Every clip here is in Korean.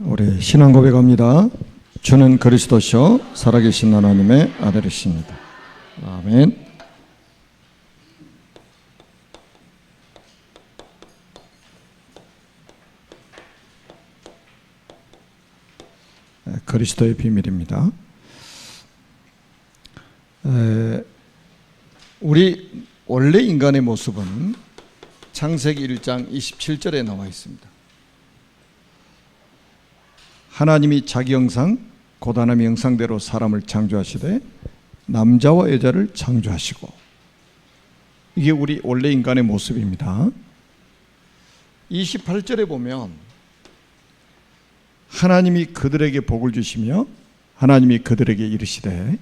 우리 신앙 고백합니다. 주는 그리스도시요 살아계신 하나님의 아들이십니다. 아멘. 그리스도의 비밀입니다. 우리 원래 인간의 모습은 창세기 1장 27절에 나와 있습니다. 하나님이 자기 형상 곧 하나님의 형상대로 사람을 창조하시되 남자와 여자를 창조하시고, 이게 우리 원래 인간의 모습입니다. 28절에 보면 하나님이 그들에게 복을 주시며 하나님이 그들에게 이르시되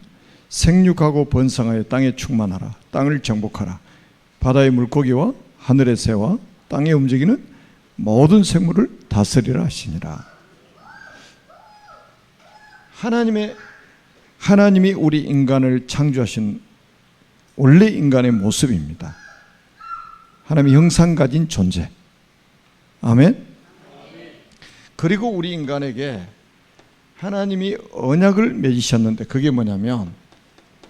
생육하고 번성하여 땅에 충만하라. 땅을 정복하라. 바다의 물고기와 하늘의 새와 땅에 움직이는 모든 생물을 다스리라 하시니라. 하나님이 우리 인간을 창조하신 원래 인간의 모습입니다. 하나님의 형상 가진 존재. 아멘. 그리고 우리 인간에게 하나님이 언약을 맺으셨는데 그게 뭐냐면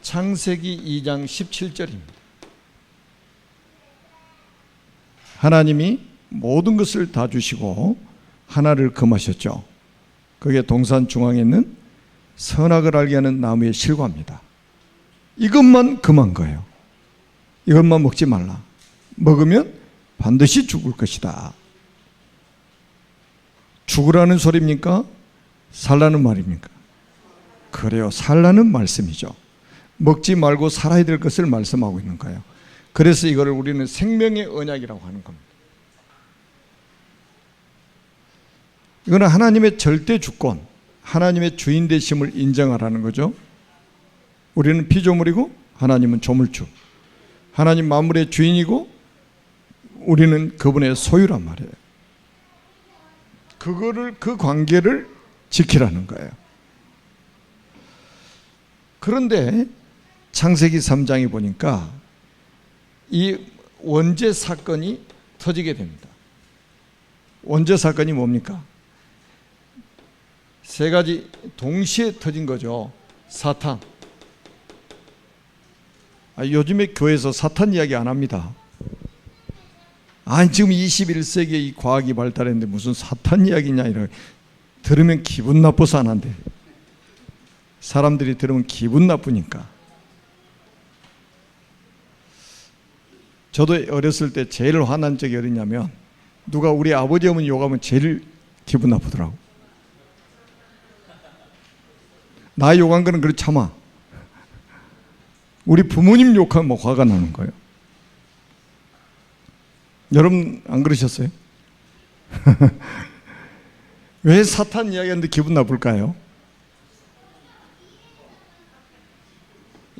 창세기 2장 17절입니다. 하나님이 모든 것을 다 주시고 하나를 금하셨죠. 그게 동산 중앙에 있는 선악을 알게 하는 나무의 실과입니다. 이것만 금한 거예요. 이것만 먹지 말라. 먹으면 반드시 죽을 것이다. 죽으라는 소리입니까? 살라는 말입니까? 그래요. 살라는 말씀이죠. 먹지 말고 살아야 될 것을 말씀하고 있는 거예요. 그래서 이거를 우리는 생명의 언약이라고 하는 겁니다. 이거는 하나님의 절대 주권, 하나님의 주인 되심을 인정하라는 거죠. 우리는 피조물이고 하나님은 조물주. 하나님 만물의 주인이고 우리는 그분의 소유란 말이에요. 그 관계를 지키라는 거예요. 그런데 창세기 3장에 보니까 이 원죄 사건이 터지게 됩니다. 원죄 사건이 뭡니까? 세 가지 동시에 터진 거죠. 사탄. 요즘에 교회에서 사탄 이야기 안 합니다. 지금 21세기에 이 과학이 발달했는데 무슨 사탄 이야기냐, 이렇게 들으면 기분 나빠서 안 한대. 사람들이 들으면 기분 나쁘니까. 저도 어렸을 때 제일 화난 적이 어디냐면 누가 우리 아버지 어머니 욕하면 제일 기분 나쁘더라고. 나 욕한 거는 그렇게 참아. 우리 부모님 욕하면 뭐 화가 나는 거예요. 여러분 안 그러셨어요? 왜 사탄 이야기하는데 기분 나쁠까요?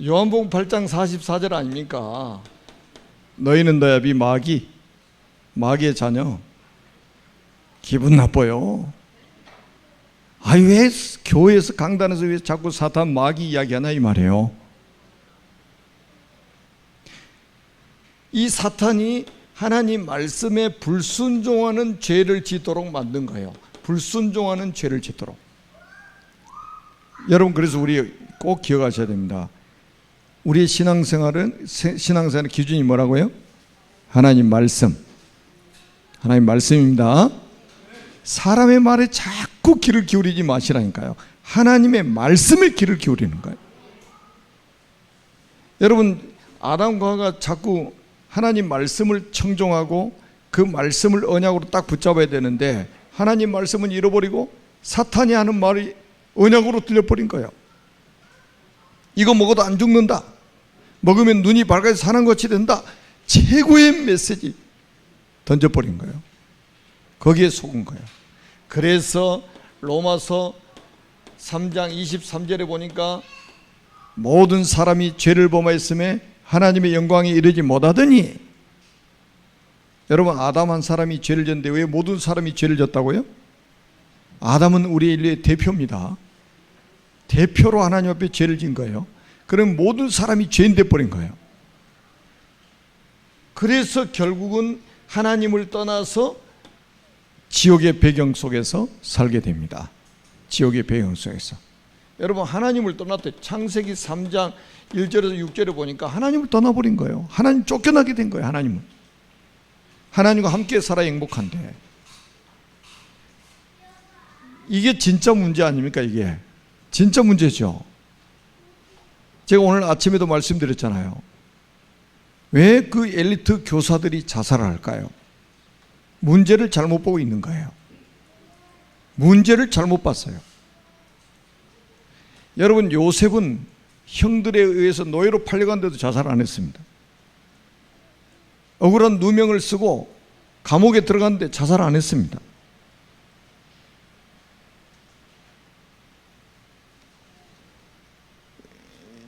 요한복음 8장 44절 아닙니까? 너희는 너야비 마귀의 자녀. 기분 나빠요. 왜 교회에서 강단에서 왜 자꾸 사탄 마귀 이야기하나 이 말이에요. 이 사탄이 하나님 말씀에 불순종하는 죄를 짓도록 만든 거예요. 불순종하는 죄를 짓도록. 여러분, 그래서 우리 꼭 기억하셔야 됩니다. 우리의 신앙생활의 기준이 뭐라고요? 하나님 말씀. 하나님 말씀입니다. 사람의 말에 자꾸 귀를 기울이지 마시라니까요. 하나님의 말씀에 귀를 기울이는 거예요. 여러분, 아담과 하와가 자꾸 하나님 말씀을 청종하고 그 말씀을 언약으로 딱 붙잡아야 되는데 하나님 말씀은 잃어버리고 사탄이 하는 말이 언약으로 들려버린 거예요. 이거 먹어도 안 죽는다. 먹으면 눈이 밝아서 사는 것이 된다. 최고의 메시지 던져버린 거예요. 거기에 속은 거예요. 그래서 로마서 3장 23절에 보니까 모든 사람이 죄를 범하였음에 하나님의 영광에 이르지 못하더니, 여러분, 아담 한 사람이 죄를 졌는데 왜 모든 사람이 죄를 졌다고요? 아담은 우리 인류의 대표입니다. 대표로 하나님 앞에 죄를 진 거예요. 그럼 모든 사람이 죄인 돼버린 거예요. 그래서 결국은 하나님을 떠나서 지옥의 배경 속에서 살게 됩니다. 지옥의 배경 속에서. 여러분, 하나님을 떠났대. 창세기 3장 1절에서 6절에 보니까 하나님을 떠나버린 거예요. 하나님 쫓겨나게 된 거예요. 하나님은. 하나님과 함께 살아야 행복한데, 이게 진짜 문제 아닙니까? 이게 진짜 문제죠. 제가 오늘 아침에도 말씀드렸잖아요. 왜 그 엘리트 교사들이 자살을 할까요? 문제를 잘못 보고 있는 거예요. 문제를 잘못 봤어요. 여러분, 요셉은 형들에 의해서 노예로 팔려간데도 자살 안 했습니다. 억울한 누명을 쓰고 감옥에 들어갔는데 자살 안 했습니다.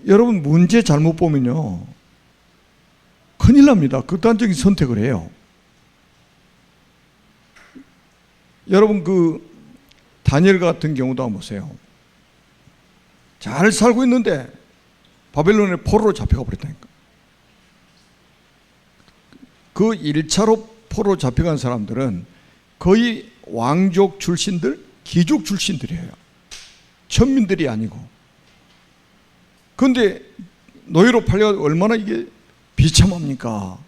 여러분, 문제 잘못 보면요 큰일 납니다. 극단적인 선택을 해요. 여러분, 그 다니엘 같은 경우도 한번 보세요. 잘 살고 있는데 바벨론의 포로로 잡혀가 버렸다니까. 그 1차로 포로로 잡혀간 사람들은 거의 왕족 출신들, 귀족 출신들이에요. 천민들이 아니고. 그런데 노예로 팔려가 얼마나 이게 비참합니까?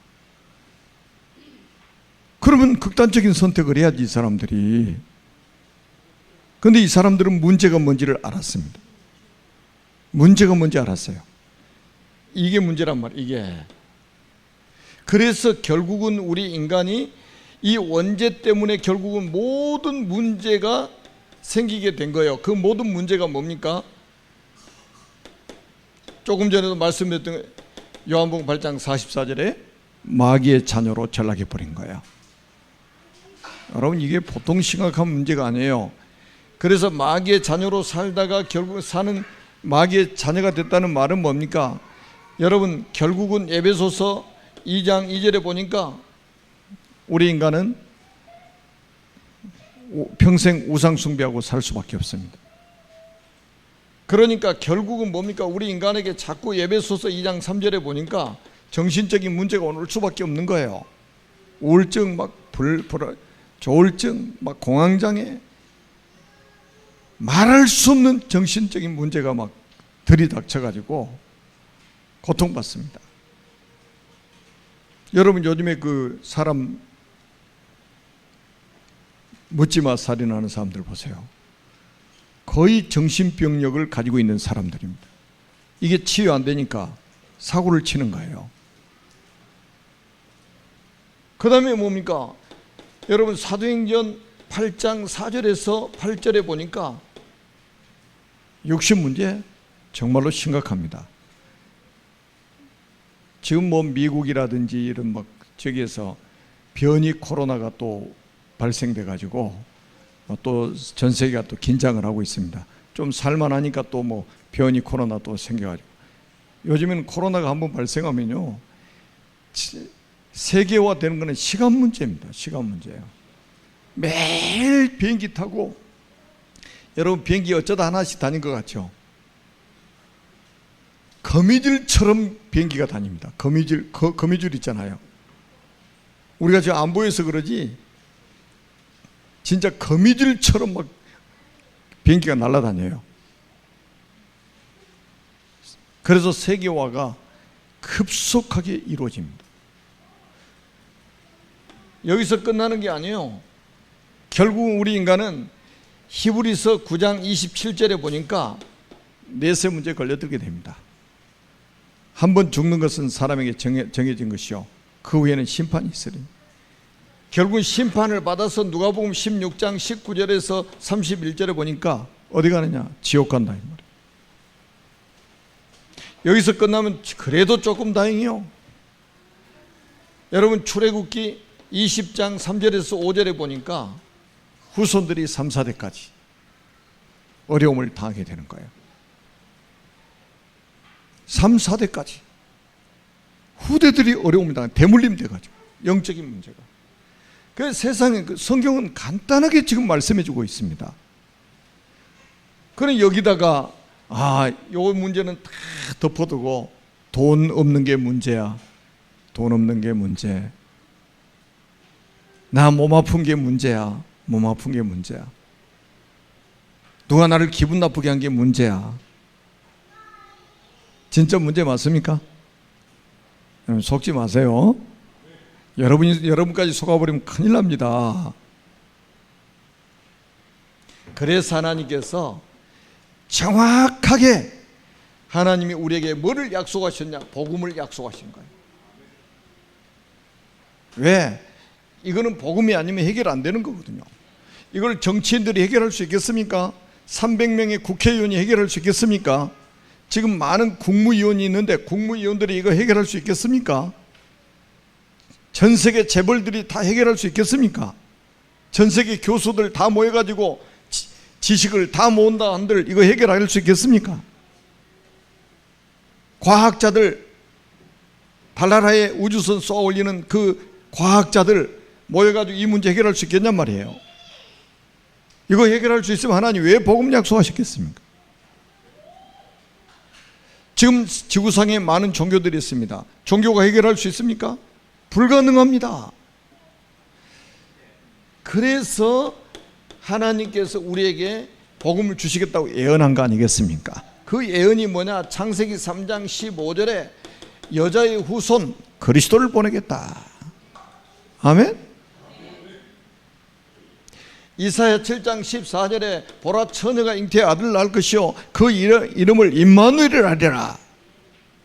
그러면 극단적인 선택을 해야지, 이 사람들이. 그런데 이 사람들은 문제가 뭔지를 알았습니다. 문제가 뭔지 알았어요. 이게 문제란 말이에요. 이게. 그래서 결국은 우리 인간이 이 원죄 때문에 결국은 모든 문제가 생기게 된 거예요. 그 모든 문제가 뭡니까? 조금 전에도 말씀드렸던 요한복음 8장 44절에 마귀의 자녀로 전락해 버린 거예요. 여러분, 이게 보통 심각한 문제가 아니에요. 그래서 마귀의 자녀로 살다가 결국 사는 마귀의 자녀가 됐다는 말은 뭡니까? 여러분, 결국은 에베소서 2장 2절에 보니까 우리 인간은 평생 우상 숭배하고 살 수밖에 없습니다. 그러니까 결국은 뭡니까? 우리 인간에게 자꾸 에베소서 2장 3절에 보니까 정신적인 문제가 올 수밖에 없는 거예요. 우울증, 막 조울증, 막 공황장애, 말할 수 없는 정신적인 문제가 막 들이닥쳐가지고 고통받습니다. 여러분, 요즘에 그 사람 묻지마 살인하는 사람들 보세요. 거의 정신병력을 가지고 있는 사람들입니다. 이게 치유 안 되니까 사고를 치는 거예요. 그 다음에 뭡니까? 여러분, 사도행전 8장 4절에서 8절에 보니까 육신 문제 정말로 심각합니다. 지금 뭐 미국이라든지 이런 막 저기에서 변이 코로나가 또 발생돼 가지고 또 전 세계가 또 긴장을 하고 있습니다. 좀 살만하니까 또 뭐 변이 코로나 또 생겨가지고, 요즘에는 코로나가 한번 발생하면요 세계화 되는 것은 시간 문제입니다. 시간 문제예요. 매일 비행기 타고, 여러분 비행기 어쩌다 하나씩 다닌 것 같죠? 거미줄처럼 비행기가 다닙니다. 거미줄 있잖아요. 우리가 지금 안 보여서 그러지 진짜 거미줄처럼 막 비행기가 날아다녀요. 그래서 세계화가 급속하게 이루어집니다. 여기서 끝나는 게 아니에요. 결국 우리 인간은 히브리서 9장 27절에 보니까 내세 문제에 걸려들게 됩니다. 한번 죽는 것은 사람에게 정해진 것이요, 그 후에는 심판이 있으리. 결국 심판을 받아서 누가복음 16장 19절에서 31절에 보니까 어디 가느냐? 지옥 간다 이 말이에요. 여기서 끝나면 그래도 조금 다행이요. 여러분, 출애굽기 20장 3절에서 5절에 보니까 후손들이 3, 4대까지 어려움을 당하게 되는 거예요. 3, 4대까지 후대들이 어려움을 당하게, 대물림 돼가지고 영적인 문제가. 그래서 세상에 성경은 간단하게 지금 말씀해 주고 있습니다. 그럼 여기다가 요 문제는 다 덮어두고 돈 없는 게 문제야, 돈 없는 게 문제, 나 몸 아픈 게 문제야, 몸 아픈 게 문제야. 누가 나를 기분 나쁘게 한 게 문제야. 진짜 문제 맞습니까? 속지 마세요. 여러분까지 속아버리면 큰일 납니다. 그래서 하나님께서 정확하게 하나님이 우리에게 뭐를 약속하셨냐? 복음을 약속하신 거예요. 왜? 이거는 복음이 아니면 해결 안 되는 거거든요. 이걸 정치인들이 해결할 수 있겠습니까? 300명의 국회의원이 해결할 수 있겠습니까? 지금 많은 국무위원이 있는데 국무위원들이 이거 해결할 수 있겠습니까? 전 세계 재벌들이 다 해결할 수 있겠습니까? 전 세계 교수들 다 모여가지고 지식을 다 모은다 한들 이거 해결할 수 있겠습니까? 과학자들, 달나라에 우주선 쏘아 올리는 그 과학자들 모여가지고 이 문제 해결할 수 있겠냔 말이에요. 이거 해결할 수 있으면 하나님 왜 복음 약속하셨겠습니까? 지금 지구상에 많은 종교들이 있습니다. 종교가 해결할 수 있습니까? 불가능합니다. 그래서 하나님께서 우리에게 복음을 주시겠다고 예언한 거 아니겠습니까? 그 예언이 뭐냐? 창세기 3장 15절에 여자의 후손 그리스도를 보내겠다. 아멘? 이사야 7장 14절에 보라 처녀가 잉태의 아들을 낳을 것이요 그 이름을 임마누엘이라 하리라.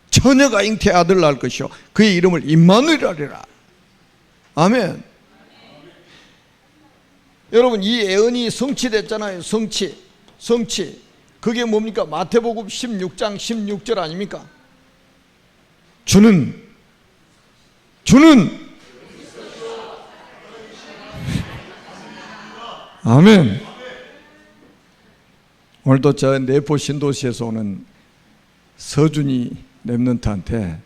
처녀가 잉태의 아들을 낳을 것이요 그의 이름을 임마누엘이라 하리라. 아멘. 여러분 이 예언이 성취됐잖아요. 성취. 그게 뭡니까? 마태복음 16장 16절 아닙니까? 주는 아멘. 오늘도 저 내포 신도시에서 오는 서준이 랩런트한테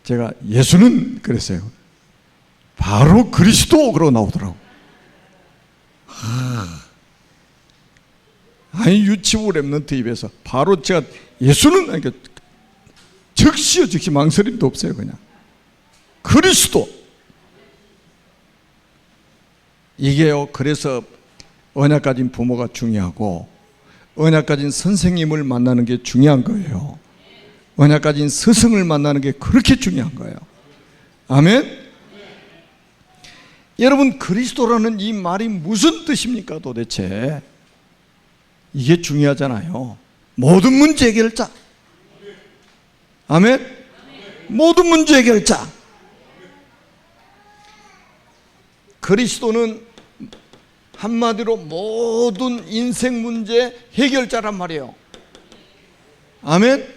제가 예수는 그랬어요. 바로 그리스도 그러고 나오더라고. 아니 유치부 랩런트 입에서 바로 제가 예수는 그러니까 즉시요 즉시 망설임도 없어요. 그냥 그리스도. 이게요. 그래서 언약 가진 부모가 중요하고 언약 가진 선생님을 만나는 게 중요한 거예요. 언약 가진 스승을 만나는 게 그렇게 중요한 거예요. 아멘. 여러분 그리스도라는 이 말이 무슨 뜻입니까 도대체? 이게 중요하잖아요. 모든 문제 해결자. 아멘. 모든 문제 해결자. 그리스도는 한마디로 모든 인생 문제 해결자란 말이에요. 아멘.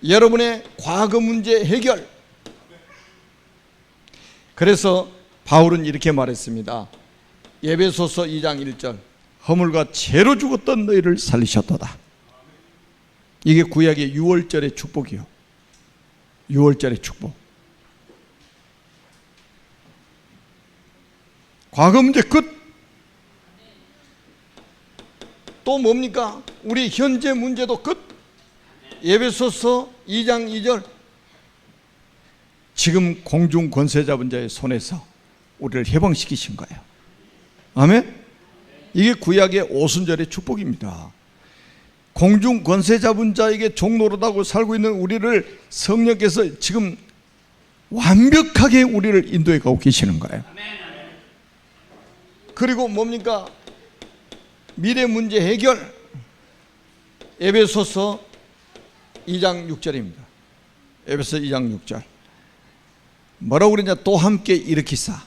여러분의 과거 문제 해결. 그래서 바울은 이렇게 말했습니다. 에베소서 2장 1절 허물과 죄로 죽었던 너희를 살리셨도다. 이게 구약의 6월절의 축복이요. 6월절의 축복. 과거 문제 끝. 또 뭡니까? 우리 현재 문제도 끝. 에베소서 2장 2절 지금 공중 권세자분 자의 손에서 우리를 해방시키신 거예요. 아멘. 이게 구약의 오순절의 축복입니다. 공중 권세자분 자에게 종노릇하고 살고 있는 우리를 성령께서 지금 완벽하게 우리를 인도해 가고 계시는 거예요. 그리고 뭡니까? 미래 문제 해결. 에베소서 2장 6절입니다. 에베소 2장 6절 뭐라고 그러냐? 또 함께 일으키사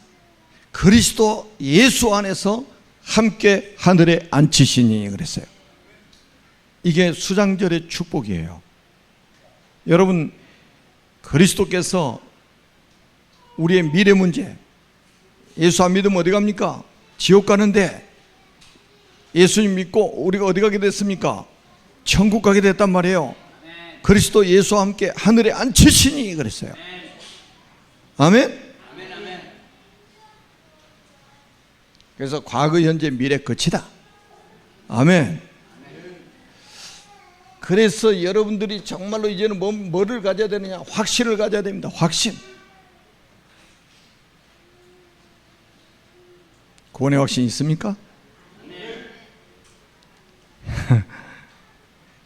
그리스도 예수 안에서 함께 하늘에 앉히시니 그랬어요. 이게 수장절의 축복이에요. 여러분 그리스도께서 우리의 미래 문제, 예수 안 믿으면 어디 갑니까? 지옥 가는데 예수님 믿고 우리가 어디 가게 됐습니까? 천국 가게 됐단 말이에요. 그리스도 예수와 함께 하늘에 앉히시니 그랬어요. 아멘. 그래서 과거, 현재, 미래 끝이다. 아멘. 그래서 여러분들이 정말로 이제는 뭐를 가져야 되느냐? 확신을 가져야 됩니다. 확신. 구원의 확신이 있습니까?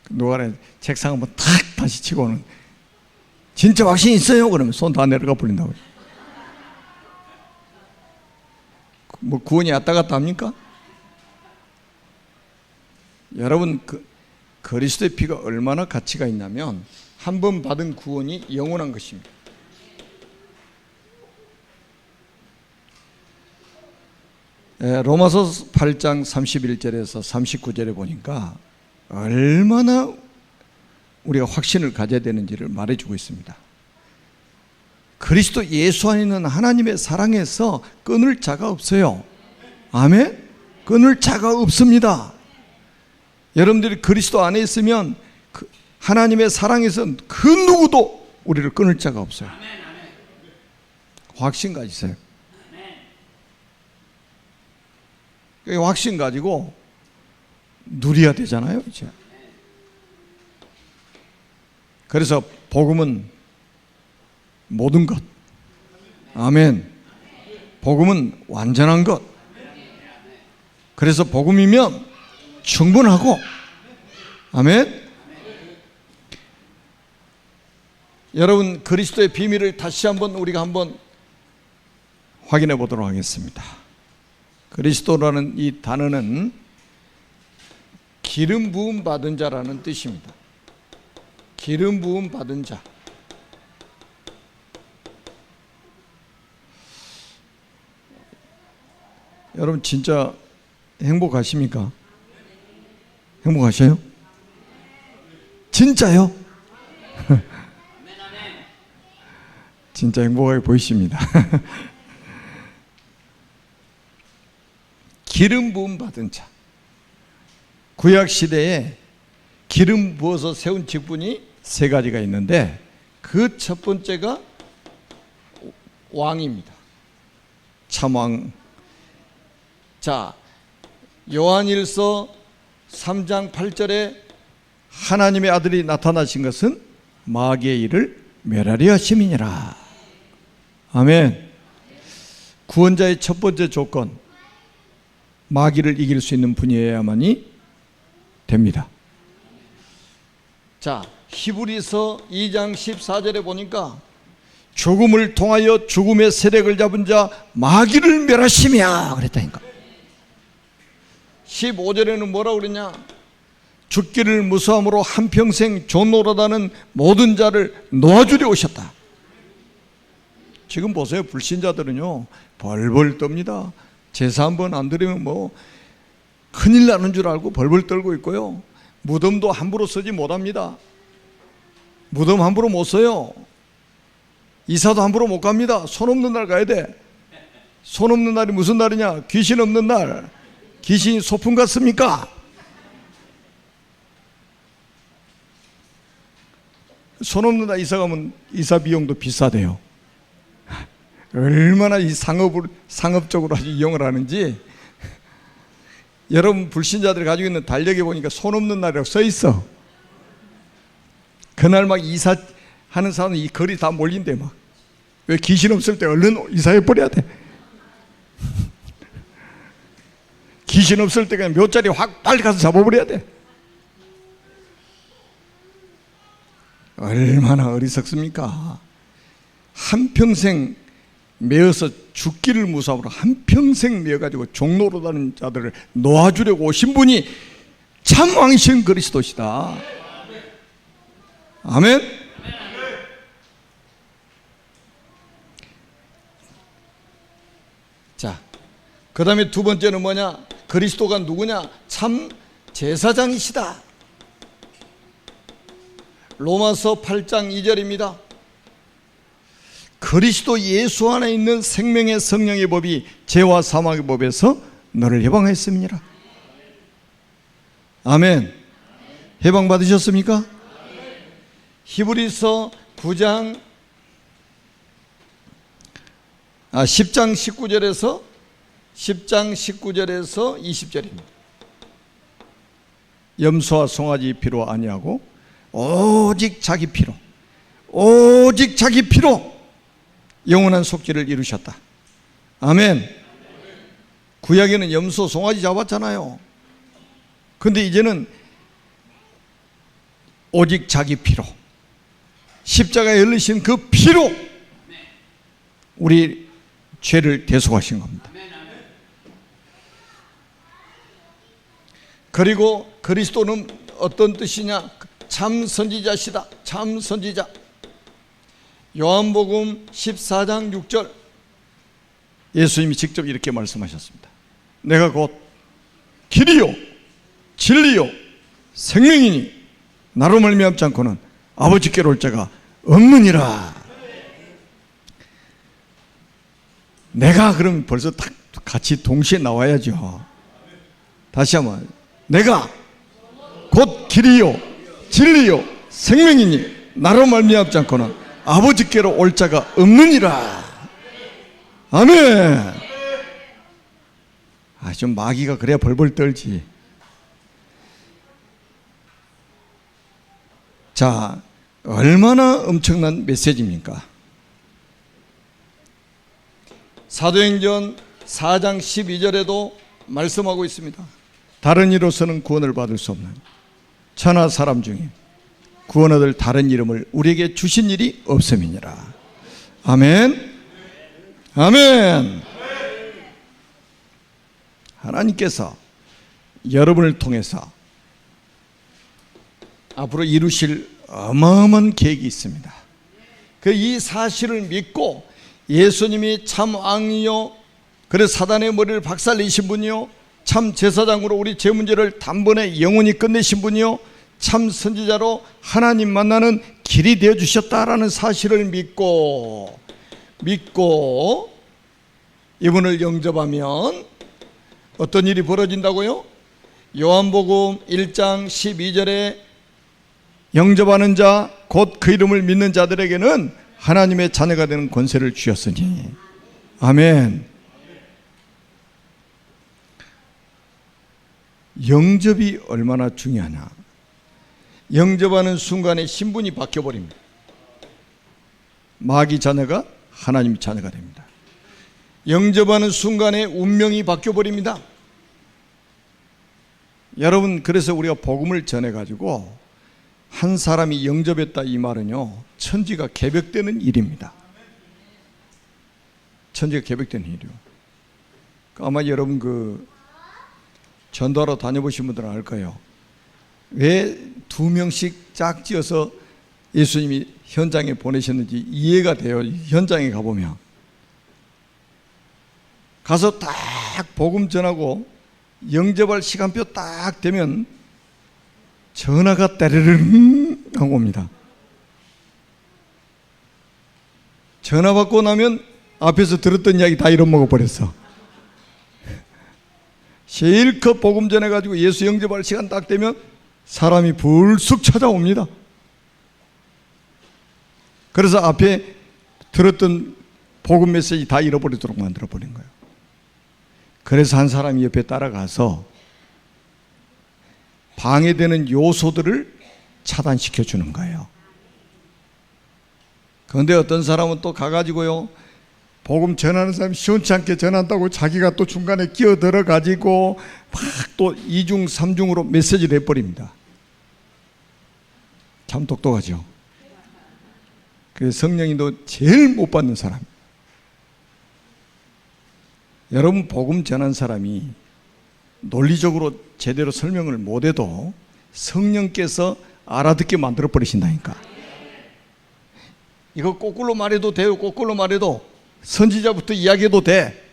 누가 책상 한번 탁 다시 치고는 진짜 확신이 있어요? 그러면 손 다 내려가 버린다고요. 뭐 구원이 왔다 갔다 합니까? 여러분, 그리스도의 피가 얼마나 가치가 있냐면 한 번 받은 구원이 영원한 것입니다. 로마서 8장 31절에서 39절에 보니까 얼마나 우리가 확신을 가져야 되는지를 말해주고 있습니다. 그리스도 예수 안에 있는 하나님의 사랑에서 끊을 자가 없어요. 아멘? 끊을 자가 없습니다. 여러분들이 그리스도 안에 있으면 하나님의 사랑에서 그 누구도 우리를 끊을 자가 없어요. 확신 가지세요. 확신 가지고 누려야 되잖아요, 이제. 그래서 복음은 모든 것. 아멘. 복음은 완전한 것. 그래서 복음이면 충분하고. 아멘. 여러분, 그리스도의 비밀을 다시 한번 우리가 한번 확인해 보도록 하겠습니다. 그리스도라는 이 단어는 기름 부음 받은 자라는 뜻입니다. 기름 부음 받은 자. 여러분 진짜 행복하십니까? 행복하셔요? 진짜요? 진짜 행복하게 보이십니다. 기름 부음 받은 자. 구약 시대에 기름 부어서 세운 직분이 세 가지가 있는데 그 첫 번째가 왕입니다. 참왕. 자, 요한일서 3장 8절에 하나님의 아들이 나타나신 것은 마귀의 일을 멸하려 하심이니라. 아멘. 구원자의 첫 번째 조건, 마귀를 이길 수 있는 분이어야만이 됩니다. 자, 히브리서 2장 14절에 보니까 죽음을 통하여 죽음의 세력을 잡은 자 마귀를 멸하심이야 그랬다니까. 15절에는 뭐라고 그랬냐? 죽기를 무서함으로 한평생 존노릇하는 모든 자를 놓아주려 오셨다. 지금 보세요. 불신자들은요 벌벌 떱니다. 제사 한번 안 드리면 뭐 큰일 나는 줄 알고 벌벌 떨고 있고요. 무덤도 함부로 쓰지 못합니다. 무덤 함부로 못 써요. 이사도 함부로 못 갑니다. 손 없는 날 가야 돼. 손 없는 날이 무슨 날이냐? 귀신 없는 날. 귀신이 소풍 갔습니까? 손 없는 날 이사 가면 이사 비용도 비싸대요. 얼마나 이 상업적으로 아주 이용을 하는지. 여러분 불신자들이 가지고 있는 달력에 보니까 손 없는 날이라고 써 있어. 그날 막 이사하는 사람은 이 거리 다 몰린대 막. 왜 귀신 없을 때 얼른 이사해 버려야 돼. 귀신 없을 때 그냥 몇 자리 확 빨리 가서 잡아버려야 돼. 얼마나 어리석습니까? 한평생 매어서 죽기를 무서워하고 한평생 매어가지고 종로로 다니는 자들을 놓아주려고 오신 분이 참 왕이신 그리스도시다. 아멘. 자, 그 다음에 두 번째는 뭐냐? 그리스도가 누구냐? 참 제사장이시다. 로마서 8장 2절입니다. 그리스도 예수 안에 있는 생명의 성령의 법이 죄와 사망의 법에서 너를 해방했습니다. 아멘. 해방 받으셨습니까? 히브리서 10장 19절에서 20절입니다. 염소와 송아지 피로 아니하고 오직 자기 피로 영원한 속죄를 이루셨다. 아멘. 구약에는 염소, 송아지 잡았잖아요. 근데 이제는 오직 자기 피로, 십자가에 흘리신 그 피로 우리 죄를 대속하신 겁니다. 그리고 그리스도는 어떤 뜻이냐? 참 선지자시다. 참 선지자. 요한복음 14장 6절 예수님이 직접 이렇게 말씀하셨습니다. 내가 곧 길이요 진리요 생명이니 나로 말미암지 않고는 아버지께로 올 자가 없느니라. 내가 그럼 벌써 딱 같이 동시에 나와야죠. 다시 한번, 내가 곧 길이요 진리요 생명이니 나로 말미암지 않고는 아버지께로 올 자가 없느니라. 아멘. 좀 마귀가 그래야 벌벌 떨지. 자, 얼마나 엄청난 메시지입니까? 사도행전 4장 12절에도 말씀하고 있습니다. 다른 이로서는 구원을 받을 수 없는 천하 사람 중에 구원 얻을 다른 이름을 우리에게 주신 일이 없음이니라. 아멘. 아멘. 하나님께서 여러분을 통해서 앞으로 이루실 어마어마한 계획이 있습니다. 이 사실을 믿고 예수님이 참 왕이요, 그래서 사단의 머리를 박살내신 분이요, 참 제사장으로 우리 죄 문제를 단번에 영원히 끝내신 분이요, 참 선지자로 하나님 만나는 길이 되어 주셨다라는 사실을 믿고 이분을 영접하면 어떤 일이 벌어진다고요? 요한복음 1장 12절에 영접하는 자 곧 그 이름을 믿는 자들에게는 하나님의 자녀가 되는 권세를 주셨으니. 아멘. 영접이 얼마나 중요하냐. 영접하는 순간에 신분이 바뀌어버립니다. 마귀 자녀가 하나님 자녀가 됩니다. 영접하는 순간에 운명이 바뀌어버립니다. 여러분, 그래서 우리가 복음을 전해가지고 한 사람이 영접했다 이 말은요, 천지가 개벽되는 일입니다. 천지가 개벽되는 일이요. 아마 여러분 전도하러 다녀보신 분들은 알 거예요. 왜 2명씩 짝지어서 예수님이 현장에 보내셨는지 이해가 돼요. 현장에 가보면 가서 딱 복음 전하고 영접할 시간표 딱 되면 전화가 따르릉 하고 옵니다. 전화 받고 나면 앞에서 들었던 이야기 다 잃어먹어 버렸어. 실컷 복음 전해가지고 예수 영접할 시간 딱 되면 사람이 불쑥 찾아옵니다. 그래서 앞에 들었던 복음 메시지 다 잃어버리도록 만들어버린 거예요. 그래서 한 사람이 옆에 따라가서 방해되는 요소들을 차단시켜 주는 거예요. 그런데 어떤 사람은 또 가가지고요, 복음 전하는 사람이 시원치 않게 전한다고 자기가 또 중간에 끼어들어 가지고 막 또 2중 3중으로 메시지를 해버립니다. 참 똑똑하죠. 그 성령님도 제일 못 받는 사람. 여러분, 복음 전한 사람이 논리적으로 제대로 설명을 못해도 성령께서 알아듣게 만들어 버리신다니까. 이거 거꾸로 말해도 돼요. 거꾸로 말해도 선지자부터 이야기해도 돼.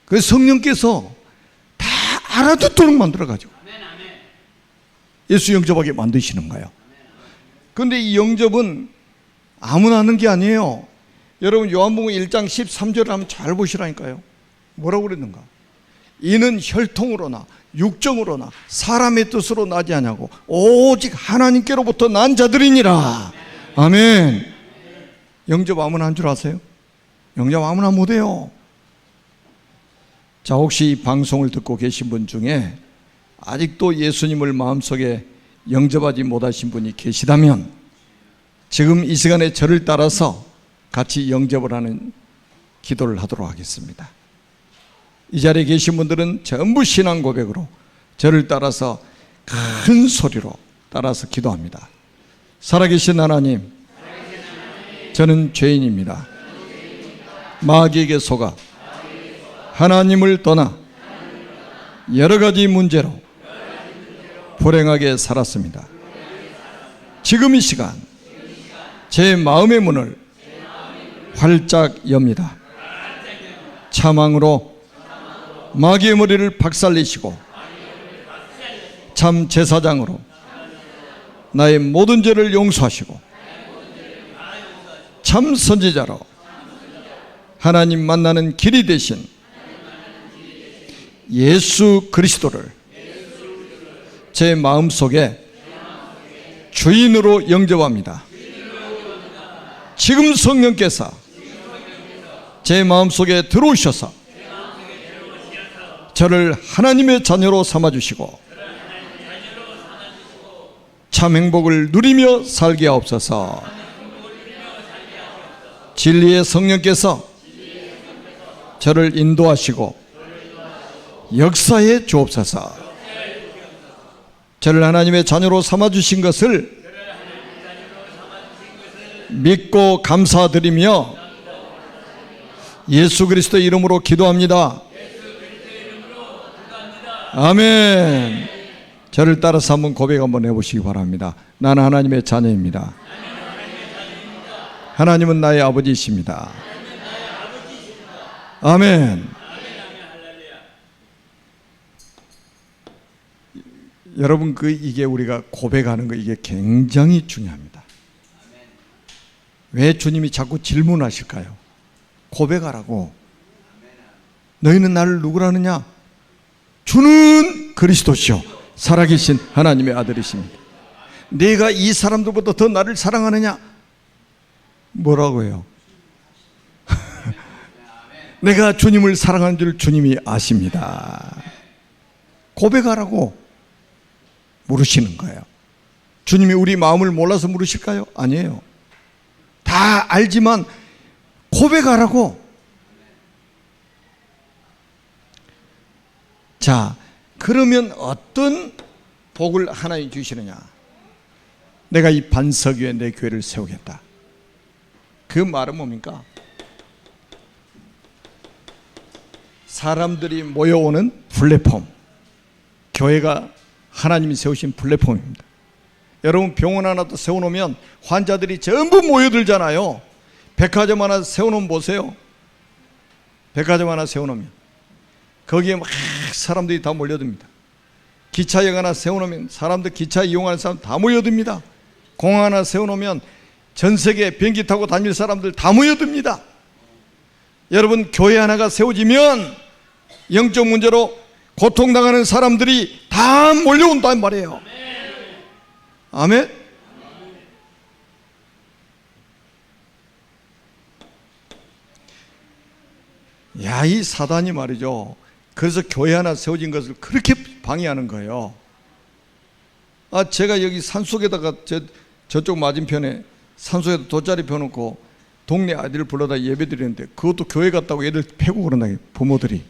그 성령께서 다 알아듣도록 만들어가지고 예수 영접하게 만드시는 거예요. 그런데 이 영접은 아무나 하는 게 아니에요. 여러분, 요한복음 1장 13절을 한번 잘 보시라니까요. 뭐라고 그랬는가? 이는 혈통으로나 육정으로나 사람의 뜻으로 나지 아니하고 오직 하나님께로부터 난 자들이니라. 아멘. 영접 아무나 한 줄 아세요? 영접 아무나 못해요. 자, 혹시 이 방송을 듣고 계신 분 중에 아직도 예수님을 마음속에 영접하지 못하신 분이 계시다면 지금 이 시간에 저를 따라서 같이 영접을 하는 기도를 하도록 하겠습니다. 이 자리에 계신 분들은 전부 신앙 고백으로 저를 따라서 큰 소리로 따라서 기도합니다. 살아계신 하나님, 저는 죄인입니다. 마귀에게 속아 하나님을 떠나 여러 가지 문제로 불행하게 살았습니다. 지금 이 시간 제 마음의 문을 활짝 엽니다. 참앙으로 마귀의 머리를 박살내시고 참 제사장으로 나의 모든 죄를 용서하시고 참 선지자로 하나님 만나는 길이 되신 예수 그리스도를 제 마음속에 주인으로 영접합니다. 지금 성령께서 제 마음속에 들어오셔서 저를 하나님의 자녀로 삼아주시고 참 행복을 누리며 살게 하옵소서. 진리의 성령께서 저를 인도하시고 역사해 주옵소서. 저를 하나님의 자녀로 삼아주신 것을 믿고 감사드리며 예수 그리스도의 이름으로 기도합니다. 아멘. 저를 따라서 한번 고백 한번 해보시기 바랍니다. 나는 하나님의 자녀입니다. 하나님은 나의 아버지이십니다. 아멘. 여러분, 이게 우리가 고백하는 거 이게 굉장히 중요합니다. 왜 주님이 자꾸 질문하실까요? 고백하라고. 너희는 나를 누구라느냐? 주는 그리스도시요 살아계신 하나님의 아들이십니다. 내가 이 사람들보다 더 나를 사랑하느냐? 뭐라고 해요? 내가 주님을 사랑하는 줄 주님이 아십니다. 고백하라고 물으시는 거예요. 주님이 우리 마음을 몰라서 물으실까요? 아니에요. 다 알지만 고백하라고. 자, 그러면 어떤 복을 하나님 주시느냐? 내가 이 반석 위에 내 교회를 세우겠다. 그 말은 뭡니까? 사람들이 모여오는 플랫폼, 교회가 하나님이 세우신 플랫폼입니다. 여러분, 병원 하나 또 세워놓으면 환자들이 전부 모여들잖아요. 백화점 하나 세워놓으면 보세요. 백화점 하나 세워놓으면 거기에 막 사람들이 다 몰려듭니다. 기차역 하나 세워놓으면 사람들, 기차 이용하는 사람 다 모여듭니다. 공항 하나 세워놓으면 전 세계 비행기 타고 다닐 사람들 다 모여듭니다. 여러분, 교회 하나가 세워지면 영적 문제로 고통당하는 사람들이 다 몰려온단 말이에요. 아멘. 야, 이 사단이 말이죠. 그래서 교회 하나 세워진 것을 그렇게 방해하는 거예요. 제가 여기 산속에다가 저쪽 맞은편에 산속에다 돗자리 펴놓고 동네 아이들을 불러다 예배 드리는데 그것도 교회 갔다고 애들 패고 그런다. 부모들이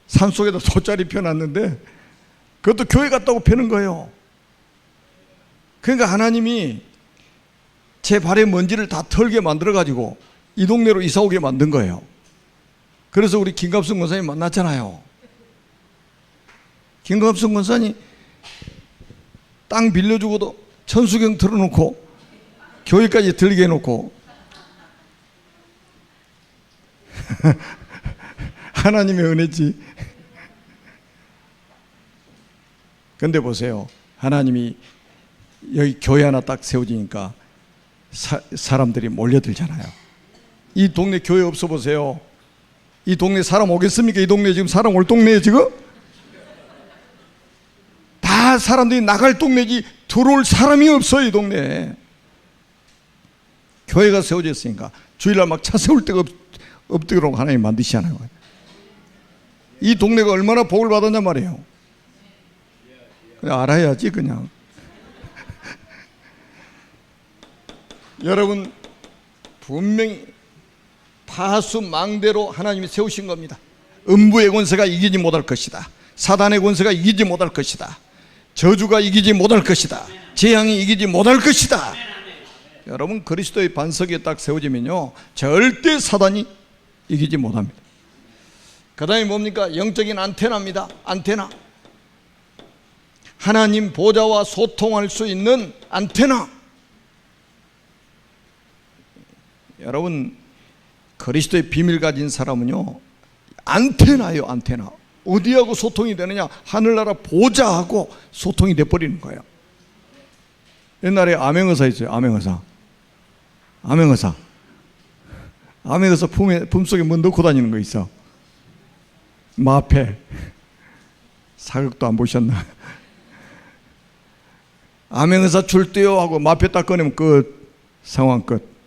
산속에다 돗자리 펴놨는데 그것도 교회 갔다고 패는 거예요. 그러니까 하나님이 제 발에 먼지를 다 털게 만들어가지고 이 동네로 이사 오게 만든 거예요. 그래서 우리 김갑순 권사님 만났잖아요. 김갑순 권사님 땅 빌려주고도 천수경 틀어놓고 교회까지 들리게 해놓고 하나님의 은혜지. 근데 보세요, 하나님이 여기 교회 하나 딱 세워지니까 사람들이 몰려들잖아요. 이 동네 교회 없어 보세요. 이 동네 사람 오겠습니까? 이 동네 지금 사람 올 동네에 지금 다 사람들이 나갈 동네지 들어올 사람이 없어요. 이 동네에 교회가 세워졌으니까 주일날 막 차 세울 데가 없도록 하나님 만드시잖아요. 이 동네가 얼마나 복을 받았냔 말이에요. 그냥 알아야지 그냥. 여러분, 분명히 파수망대로 하나님이 세우신 겁니다. 음부의 권세가 이기지 못할 것이다. 사단의 권세가 이기지 못할 것이다. 저주가 이기지 못할 것이다. 재앙이 이기지 못할 것이다. 여러분, 그리스도의 반석에 딱 세워지면요, 절대 사단이 이기지 못합니다. 그 다음에 뭡니까? 영적인 안테나입니다. 안테나. 하나님 보좌와 소통할 수 있는 안테나. 여러분, 그리스도의 비밀 가진 사람은요, 안테나예요. 안테나. 어디하고 소통이 되느냐? 하늘나라 보좌하고 소통이 돼버리는 거예요. 옛날에 암행어사 있어요. 암행어사. 암행어사. 암행어사 품속에 뭐 넣고 다니는 거 있어. 마패. 사극도 안 보셨나? 암행어사 줄대요 하고 마패 딱 꺼내면 끝. 상황 끝.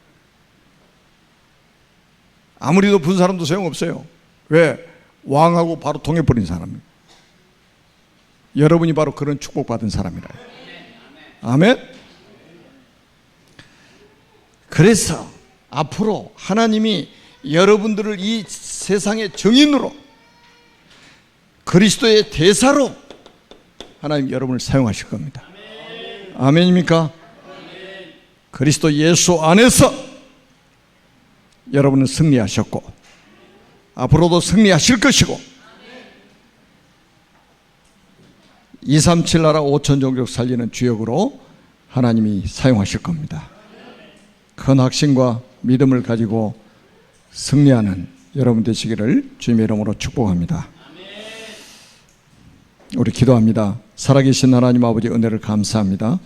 아무리 높은 사람도 소용없어요. 왜? 왕하고 바로 통해버린 사람입니다. 여러분이 바로 그런 축복받은 사람이라. 아멘. 그래서 앞으로 하나님이 여러분들을 이 세상의 정인으로, 그리스도의 대사로 하나님 여러분을 사용하실 겁니다. 아멘입니까? 그리스도 예수 안에서 여러분은 승리하셨고 앞으로도 승리하실 것이고 237 나라 5천 종족 살리는 주역으로 하나님이 사용하실 겁니다. 큰 확신과 믿음을 가지고 승리하는 여러분 되시기를 주님의 이름으로 축복합니다. 우리 기도합니다. 살아계신 하나님 아버지, 은혜를 감사합니다.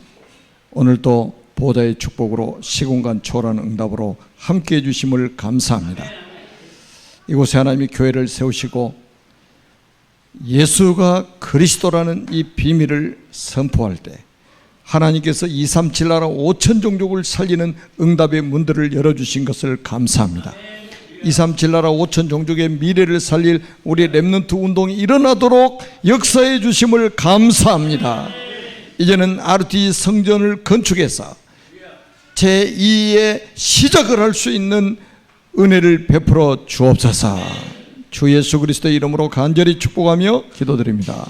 오늘도 보좌의 축복으로 시공간 초월하는 응답으로 함께해 주심을 감사합니다. 이곳에 하나님이 교회를 세우시고 예수가 그리스도라는 이 비밀을 선포할 때 하나님께서 237 나라 5천 종족을 살리는 응답의 문들을 열어주신 것을 감사합니다. 237 나라 5천 종족의 미래를 살릴 우리 렘넌트 운동이 일어나도록 역사해 주심을 감사합니다. 이제는 RT 성전을 건축해서 제2의 시작을 할 수 있는 은혜를 베풀어 주옵소서. 주 예수 그리스도의 이름으로 간절히 축복하며 기도드립니다.